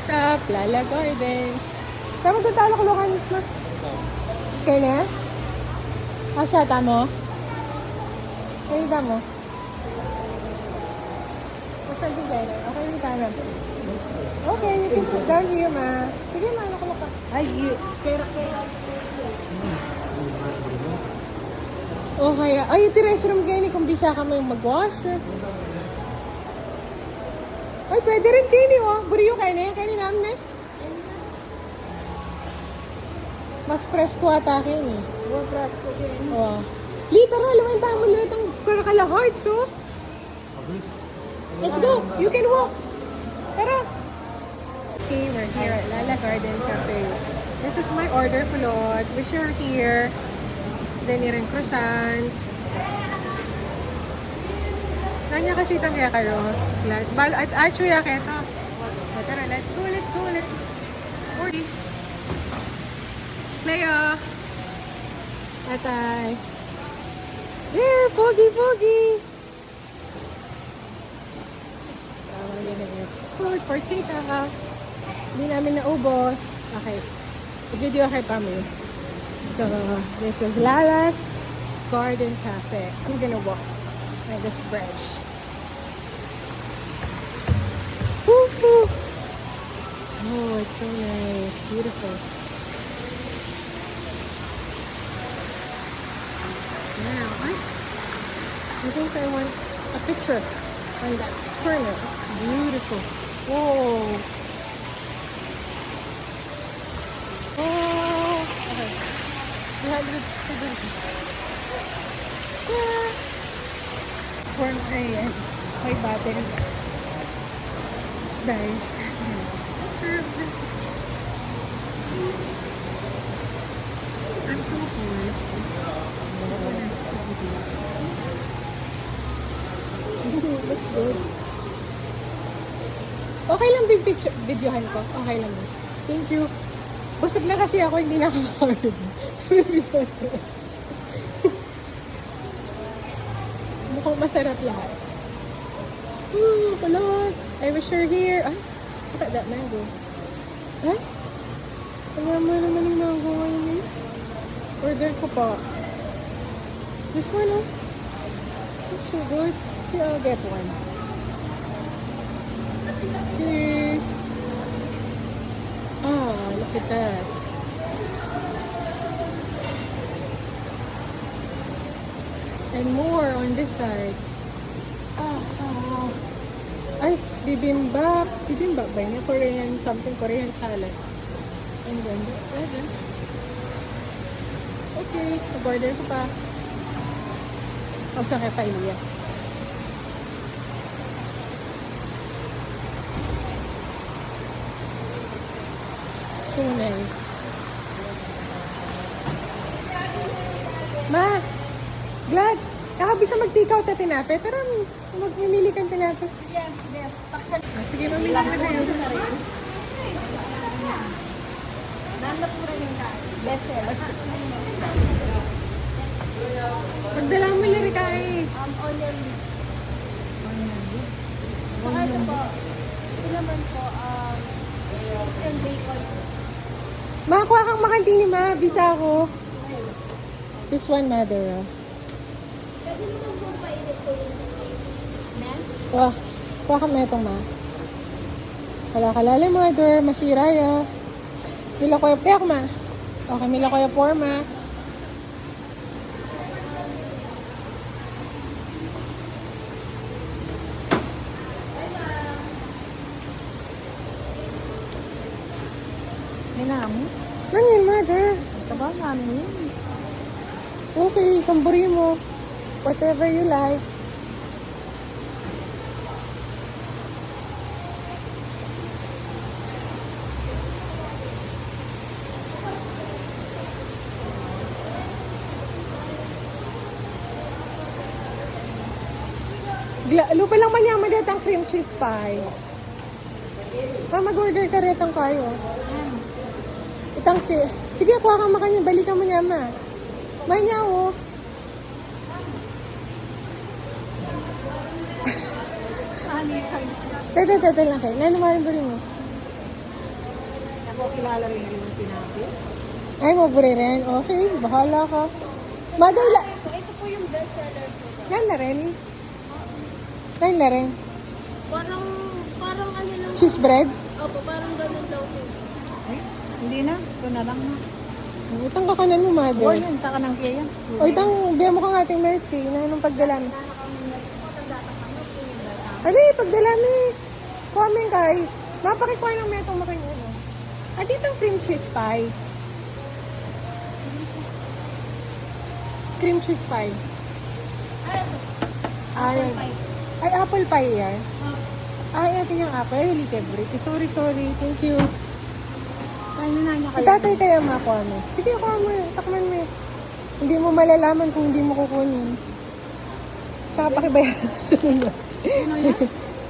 Stop, Lala Garden. Saan mo ito talok-lokan na? Kaya na? Asya, tamo? Kaya tamo? Basta din kaya na. Okay, yung tama. Okay, you can sit down here, ma. Sige, ma, nakulok ka. Ay, pera. Oh, kaya. Ay, iti restroom kayo ni kung bisa ka mo yung mag-wash. Ay, pwede rin kayo ni, oh. Buriyo kayo na. Kayo ni namin, eh. Mas presko ata kayo ni. Oh. Literal, naman tama mo lang itong karakala hearts, oh. Let's go. You can walk. Tara. Okay, we're here at Lala Garden Cafe. This is my order pulot. Wish you're here. Then yung croissants. Nanya kasi itang kaya kayo. Lunch. At actually, kaya ito. O, tara, let's go. Ordy. Leo. Atay. There, pogi. So, yan na yun. Food for tita. Hindi namin naubos. Okay. I-video kay Pamela. So, this is Lala's Garden Cafe. I'm gonna walk by this bridge. Woo-hoo! Oh, it's so nice. Beautiful. Now, I think I want a picture on that corner. It's beautiful. Whoa! Oh! Okay. 200 students. Yeah. For my battery. Nice. I'm so full. Looks good. Okay lang big picture, videohan ko. Okay lang. Thank you. Busog na kasi ako, hindi nakakawin. So, video ko. Mukhang masarap lahat. Ooh, kulot. I wish you're here. Ay, look at that mango. Ay, kaya mo naman yung mango ngayon eh. Order ko pa. This one, oh. Looks so good. Yeah, I'll get one. Okay. Ah, look at that. And more on this side. Ay, bibimbap. Bibimbap ba yun? Korean, something Korean salad. And then, okay, nag-order ko pa. O, saan kaya pa Ilya? So nice. Ma! Glads! Kakabisa mag-take out na tinape, pero magmimili kang tinape. Yes. Sige, mamili ka na kayo. Nanap mo rin yung kain. Best seller. Magdala mo yung rikay. Onion mix. Saka ito po. Ito naman po, chicken bacon. Makakuha kang makantini, ma. Bisa ako. This one, mother. Pwede naman po painit po yung men's. Kuha ka na itong, ma. Wala kalala, mother. Masira, ya. Mila ko yung pek, ma. Okay, mila ko yung forma. May namin. Ano yun, mother? Ito ba namin yun? Okay, tamburi mo. Whatever you like. Lupa lang man yaman datang cream cheese pie. Mag-order ka retang kayo. Itang sige, kuha ka makanya. Balikan mo niya, ma. May niya, oh. Tete lang kayo. Nanawarin ba rin mo? Ako kilala rin yung tinapin. Ay, maburi rin. Okay, bahala ka. Mother, Ito po yung best seller ko. yan na rin. Yan na rin. Parang ano lang. Cheese bread. Opo, parang ganun daw po. Ay, hindi na. Ito na lang na. Itang kakanan mo, O, mother. yun. Taka ng kaya yan. O, itang, biya mo kang ating Mercy na nung pagdala mo. Ali, pagdala mo eh. Kuha mo yung kay. Mapakikuha ng metong makin ano. At itong cream cheese pie. Cream cheese pie. Ay, ay, apple pie yan. Ay, ito yung apple. Ay, really favorite. Sorry. Thank you. Kaya na niya kayo. Itatay kaya makuha mo. Sige, kuha mo. Takman mo. Hindi mo malalaman kung hindi mo kukunin. Tsaka pakibayaran.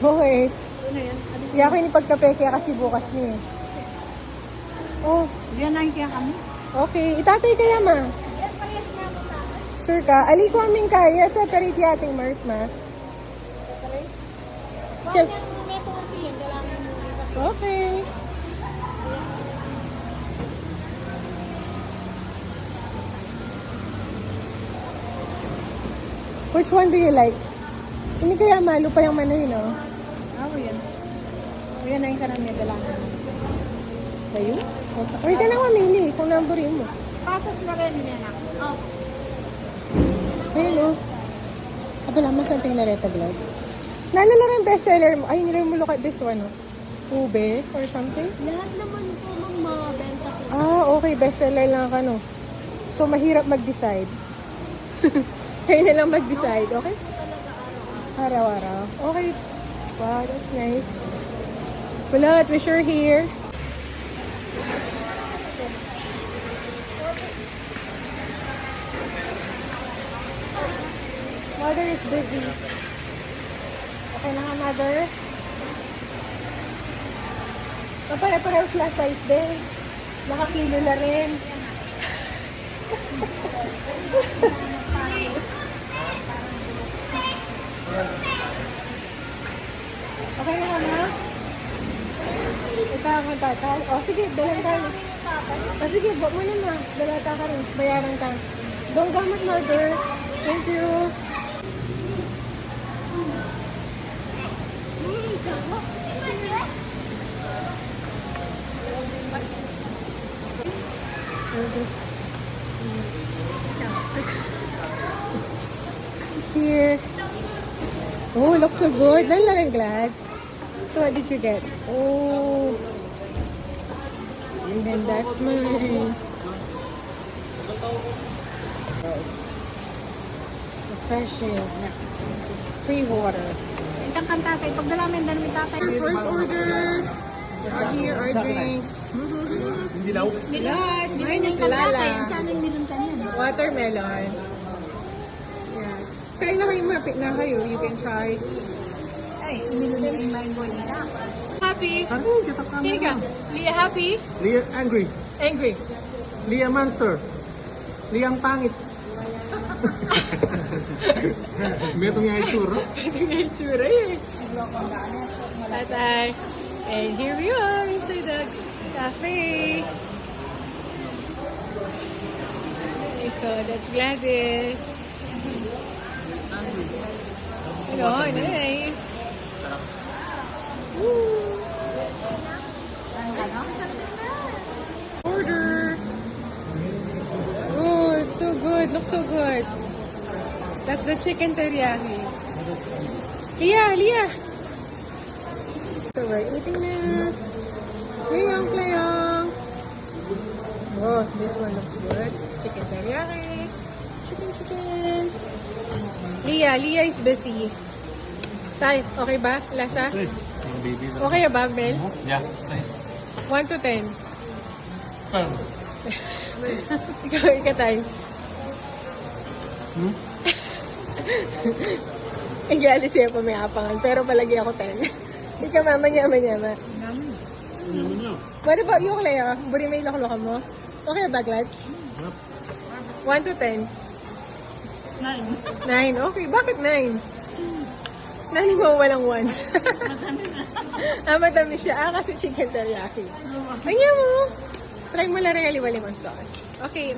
Okay. Ano yan? Hindi ako inipagkapeke kasi bukas niya. Oh, Diyan na yung kaya kami. okay. Itatay kaya ma. Yan, parehas na ako sa akin. Sure ka? Ali ko aming kaya. Separate yating Mars ma. Bakit yung may konti yun? Kailangan mo kasi. Okay. Which one do you like? Hindi kaya malo pa yung manay, no? Ako yan. O yan na yung karamihan dalaman. Kayo? Uy, ka na mamili kung namburin mo. Pasas na rin yan ako. Opo. Ayun, no? Abala, masanting Lareta Gloves. Naalala rin bestseller mo. Ay, hindi mo look at this one, no? Ube or something? Lahat naman po mga benta ko. Ah, okay. Bestseller lang ka, no? So, mahirap mag-decide. Kayo na lang mag-decide, okay? Araw-araw. Okay. Wow, that's nice. Wala, wish you're here. Mother is busy. Okay na nga, mother. Pare-parehas last size din. Nakakilo na rin. Okay na nga. Ito ang tatay. O, sige, dalang tayo. O, sige, mo na ma. Dalata ka rin. Bayaran ka. Don't gamit, mother. Thank you. Here. Oh, looks so good. Dahil lang ang glass. So, what did you get? Oh. And then that's mine. Refreshing. Free water. Itang kanta kayo. Pag dalaman, dalaman tatay. First order. Here are drinks. Milad. Mine is Lala. Saan yung niluntan yan? Watermelon. Yeah. Kain na kayo, mapit na kayo. You can try. Ay, niluntan yung mind boy nila. Happy? Here ka. Leah happy? Leah angry. Angry. Leah monster. Leah ang pangit. Metong yung itsura. Ito nga yung tsura eh. Tatay. And here we are inside the cafe. So that's Gladys. Oh, nice. Woo. Order. Oh, it's so good. Looks so good. That's the chicken teriyaki. Leah. So we're eating na. Klayang. Oh, this one looks good. Chicken teriyaki. Chicken. Leah is busy. Tay, okay ba? Lasa? Okay ba, Mel? Yeah, it's nice. 1 to 10. Ikaw, Tay. Igali siya pa may apangan, pero palagi ako 10. Ikaw, mama-nyama. What about you, Clea? Buri may lokloka mo? Okay ba, Glads? 1 to 10. 9. Okay, bakit 9? Nani mo walang 1? matamis siya. Kasi chicken teriyaki. Tingnan mo. Try mo lang rin aliwali mong sauce. Okay.